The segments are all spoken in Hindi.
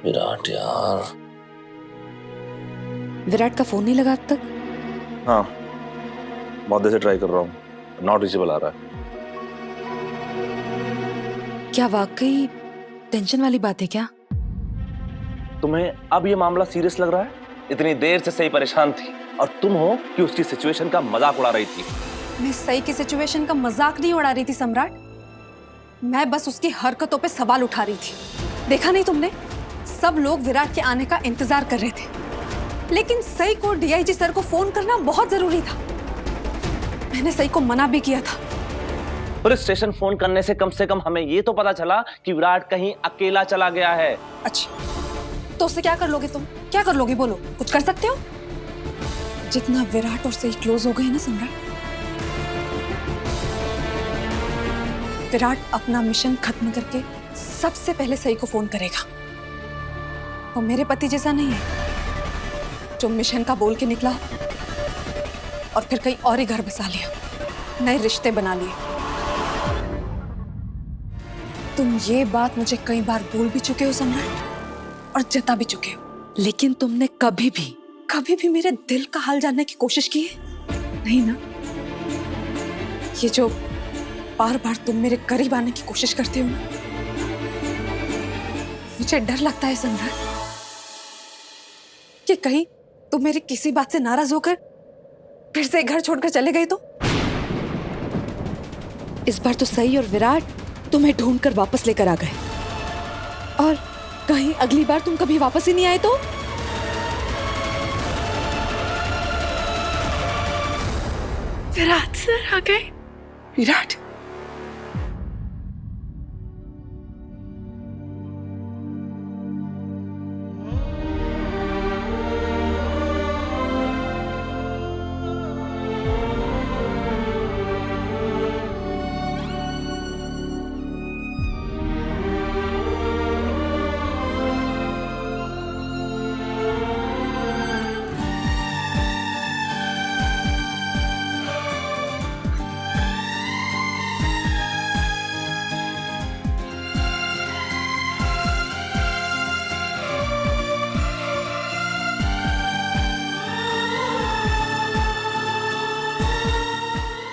विराट यार। विराट का फोन नहीं लगा अब तक? हाँ, बहुत देर से ट्राई कर रहा हूँ, नॉट रीचेबल आ रहा है। क्या वाकई टेंशन वाली बात है क्या? तुम्हें अब ये मामला सीरियस लग रहा है? इतनी देर से सही परेशान थी और तुम हो कि उसकी सिचुएशन का मजाक उड़ा रही थी। मैं सही की सिचुएशन का मजाक नहीं उड़ा रही थी सम्राट, मैं बस उसकी हरकतों पे सवाल उठा रही थी। देखा नहीं तुमने, सब लोग विराट के आने का इंतजार कर रहे थे, लेकिन सई को डीआईजी सर को फोन करना बहुत जरूरी था। मैंने सई को मना भी किया था। पुलिस स्टेशन फोन करने से कम हमें ये तो पता चला कि विराट कहीं अकेला चला गया है। अच्छा, तो उससे क्या कर लोगे तुम? क्या कर लोगे? बोलो, कुछ कर सकते हो? जितना विराट और सई क्लोज हो गए ना सम्राट, विराट अपना मिशन खत्म करके सबसे पहले सई को फोन करेगा। वो मेरे पति जैसा नहीं है जो मिशन का बोल के निकला और फिर कहीं और ही घर बसा लिया, नए रिश्ते बना लिए। तुम ये बात मुझे कई बार बोल भी चुके हो सम्राट, और जता भी चुके हो, लेकिन तुमने कभी भी मेरे दिल का हाल जानने की कोशिश की है? नहीं ना? ये जो बार बार तुम मेरे करीब आने की कोशिश करते हो ना, मुझे डर लगता है सम्राट कि कहीं तुम मेरी किसी बात से नाराज होकर फिर से घर छोड़कर चले गए तो? इस बार तो सई और विराट तुम्हें ढूंढकर वापस लेकर आ गए, और कहीं अगली बार तुम कभी वापस ही नहीं आए तो? विराट सर आ गए। विराट,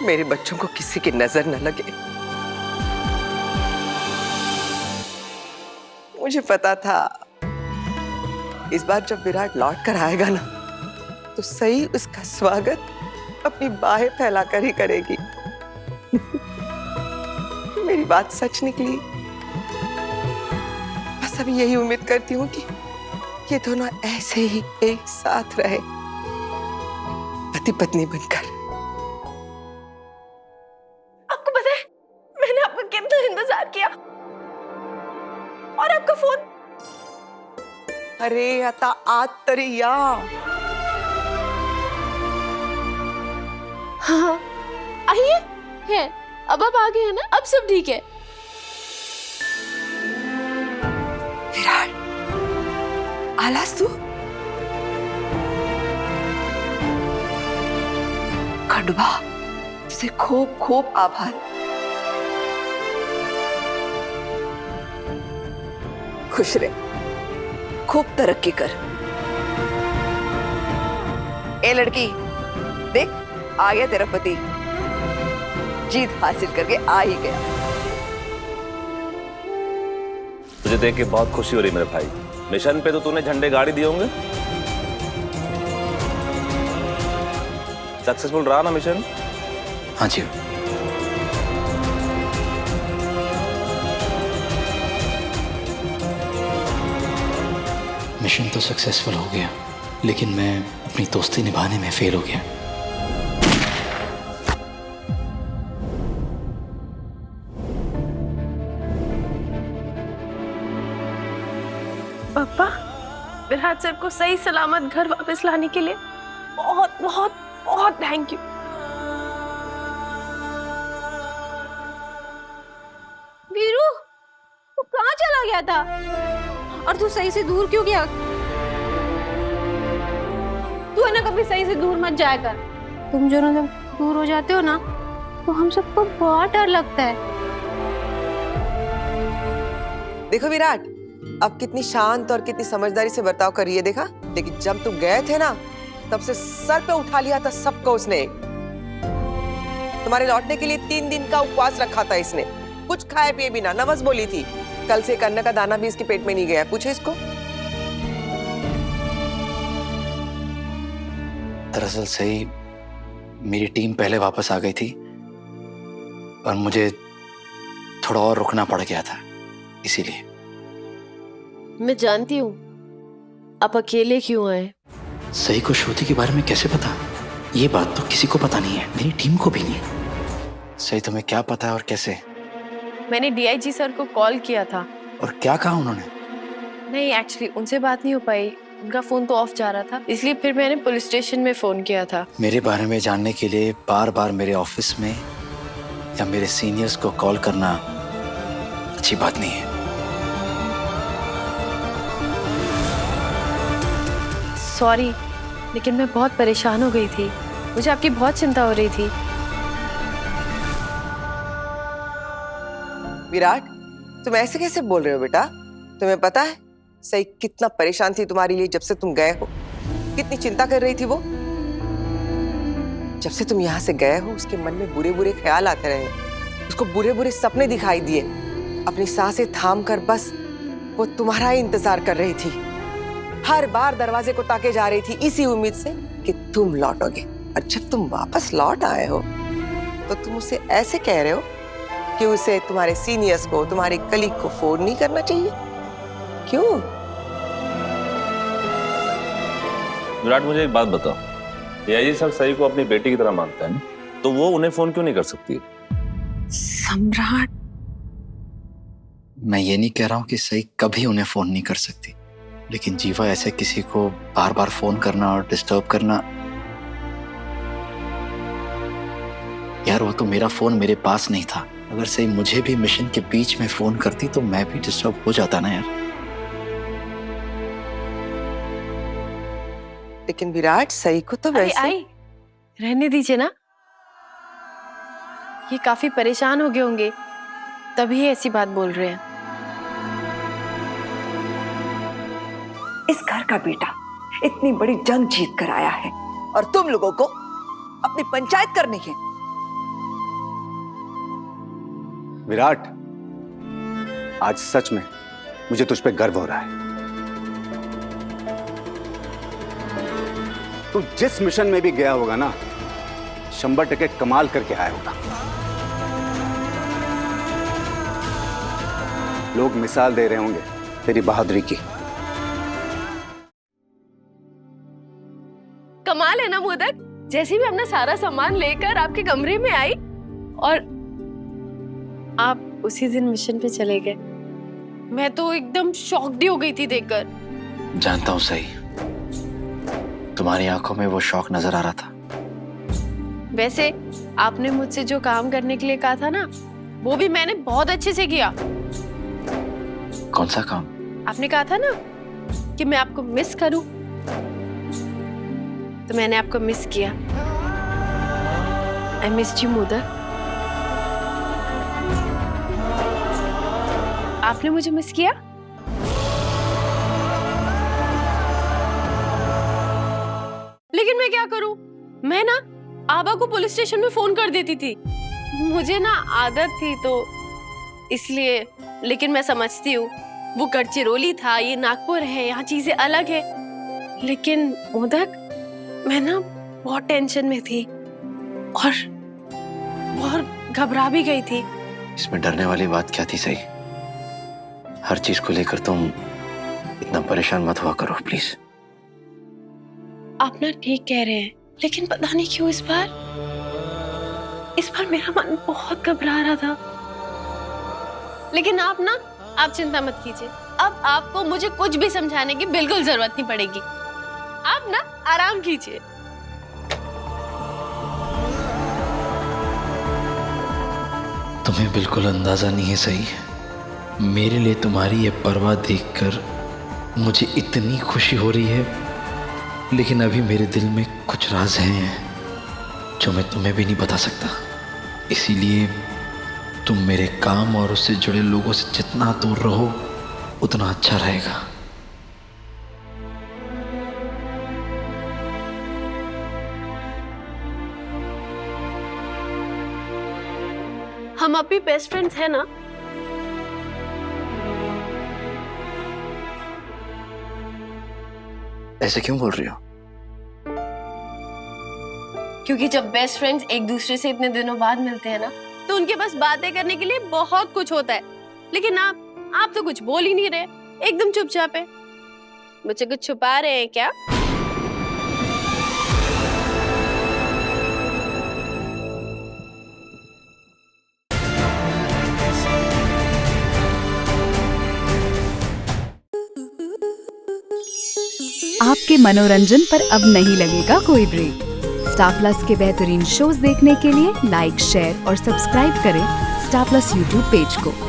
मेरे बच्चों को किसी की नजर न लगे। मुझे पता था इस बार जब विराट लौट कर आएगा ना, तो सही उसका स्वागत अपनी बाहें फैलाकर ही करेगी। मेरी बात सच निकली। बस अभी यही उम्मीद करती हूँ कि ये दोनों ऐसे ही एक साथ रहे, पति पत्नी बनकर। और आपका फोन? अरे आता आज तरी या। हाँ आइए, है अब आप आ गए हैं ना, अब सब ठीक है। विराट, आलास तू? खडबा, तुझे खूप खूप आभार। खुश रहे, खूब तरक्की कर। ए लड़की, देख आ गया तेरा पति, जीत हासिल करके आ ही गया। तुझे देख के बहुत खुशी हो रही मेरे भाई। मिशन पे तो तूने झंडे गाड़ी दिए होंगे। सक्सेसफुल रहा ना मिशन? हाँ जी। मिशन तो सक्सेसफुल हो गया, लेकिन मैं अपनी दोस्ती निभाने में फेल हो गया। पापा, विराट सर को सही सलामत घर वापस लाने के लिए बहुत बहुत बहुत थैंक यू। वीरू, तू कहाँ चला गया था? और तू सही से दूर क्यों गया? तू है ना, कभी सही से दूर मत जाया कर। तुम जो ना जब दूर हो जाते हो ना, तो हम सबको बहुत डर लगता है। देखो विराट, अब कितनी शांत और कितनी समझदारी से बर्ताव कर रही है, देखा? लेकिन जब तुम गए थे ना, तब से सर पे उठा लिया था सबको उसने। तुम्हारे लौटने के लिए 3 दिन का उपवास रखा था इसने, कुछ खाए पिए बिना, न बस बोली थी। कल से एक अन्न का दाना भी इसके पेट में नहीं गया। पूछे इसको। दरअसल सही, मेरी टीम पहले वापस आ गई थी और मुझे थोड़ा और रुकना पड़ गया था, इसीलिए। मैं जानती हूँ आप अकेले क्यों आए। सही को श्रुति के बारे में कैसे पता? ये बात तो किसी को पता नहीं है, मेरी टीम को भी नहीं। सही, तुम्हें क्या पता है और कैसे? मैंने डीआईजी सर को कॉल किया था। और क्या कहा उन्होंने? नहीं, एक्चुअली उनसे बात नहीं हो पाई, उनका फोन तो ऑफ जा रहा था, इसलिए फिर मैंने पुलिस स्टेशन में फोन किया था। मेरे बारे में जानने के लिए बार बार मेरे ऑफिस में या मेरे सीनियर्स को कॉल करना अच्छी बात नहीं है। सॉरी, लेकिन मैं बहुत परेशान हो गई थी, मुझे आपकी बहुत चिंता हो रही थी। विराट, तुम ऐसे कैसे बोल रहे हो बेटा? तुम्हें पता है सही कितना परेशान थी तुम्हारे लिए जब से तुम गए हो? कितनी चिंता कर रही थी वो। जब से तुम यहाँ से गए हो उसके मन में बुरे बुरे ख्याल आते रहे, उसको बुरे बुरे सपने दिखाई दिए। अपनी सांसें थाम कर बस वो तुम्हारा ही इंतजार कर रही थी। हर बार दरवाजे को ताके जा रही थी इसी उम्मीद से कि तुम लौटोगे। और जब तुम वापस लौट आए हो तो तुम उसे ऐसे कह रहे हो कि उसे तुम्हारे सीनियर्स को, तुम्हारे कलीग को फोन नहीं करना चाहिए। क्यों? विराट, मुझे एक बात बताओ, डीआईजी सर सही को अपनी बेटी की तरह मानते हैं, तो वो उन्हें फोन क्यों नहीं कर सकती? सम्राट, मैं ये नहीं कह रहा हूँ कि सही कभी उन्हें फोन नहीं कर सकती, लेकिन जीवा ऐसे किसी को बार बार फोन करना और डिस्टर्ब करना, यार वो तो मेरा फोन मेरे पास नहीं था। अगर सही मुझे भी मिशन के बीच में फोन करती तो मैं भी डिस्टर्ब हो जाता ना यार। लेकिन विराट, सही को तो वैसे आई रहने दीजिए ना, ये काफी परेशान हो गए होंगे, तभी ऐसी बात बोल रहे हैं। इस घर का बेटा इतनी बड़ी जंग जीत कर आया है और तुम लोगों को अपनी पंचायत करनी है। विराट, आज सच में मुझे तुझ पे गर्व हो रहा है। तू जिस मिशन में भी गया होगा ना, 100% कमाल करके आया होगा। लोग मिसाल दे रहे होंगे तेरी बहादुरी की। कमाल है ना मोदक, जैसे भी अपना सारा सामान लेकर आपके कमरे में आई और आप उसी दिन मिशन पे चले गए। मैं तो एकदम शॉक्ड हो गई थी देखकर। जानता हूँ सही, तुम्हारी आंखों में वो शौक नजर आ रहा था। वैसे आपने मुझसे जो काम करने के लिए कहा था ना, वो भी मैंने बहुत अच्छे से किया। कौन सा काम? आपने कहा था ना कि मैं आपको मिस करूं, तो मैंने आपको मिस किया। I missed you modak. आपने मुझे मिस किया? लेकिन मैं क्या करूं? मैं ना आबा को पुलिस स्टेशन में फोन कर देती थी। मुझे ना आदत थी तो इसलिए। लेकिन मैं समझती हूँ वो गढ़चिरौली था, ये नागपुर है, यहाँ चीजें अलग है। लेकिन मोदक, मैं ना बहुत टेंशन में थी और बहुत घबरा भी गई थी। इसमें डरने वाली बात क्या थी सही? हर चीज को लेकर तुम इतना परेशान मत हुआ करो प्लीज। आप ना ठीक कह रहे हैं, लेकिन पता नहीं क्यों इस बार मेरा मन बहुत घबरा रहा था। लेकिन आप चिंता मत कीजिए, अब आपको मुझे कुछ भी समझाने की बिल्कुल जरूरत नहीं पड़ेगी। आप ना आराम कीजिए। तुम्हें बिल्कुल अंदाजा नहीं है सही, मेरे लिए तुम्हारी ये परवाह देखकर मुझे इतनी खुशी हो रही है, लेकिन अभी मेरे दिल में कुछ राज हैं जो मैं तुम्हें भी नहीं बता सकता। इसीलिए तुम मेरे काम और उससे जुड़े लोगों से जितना दूर रहो उतना अच्छा रहेगा। हम अभी बेस्ट फ्रेंड्स हैं ना? ऐसे क्यों बोल रही हो? क्योंकि जब बेस्ट फ्रेंड्स एक दूसरे से इतने दिनों बाद मिलते हैं ना, तो उनके पास बातें करने के लिए बहुत कुछ होता है। लेकिन आप तो कुछ बोल ही नहीं रहे, एकदम चुपचाप है। मुझसे कुछ छुपा रहे हैं क्या? आपके मनोरंजन पर अब नहीं लगेगा कोई ब्रेक। स्टार प्लस के बेहतरीन शोज देखने के लिए लाइक, शेयर और सब्सक्राइब करें स्टार प्लस यूट्यूब पेज को।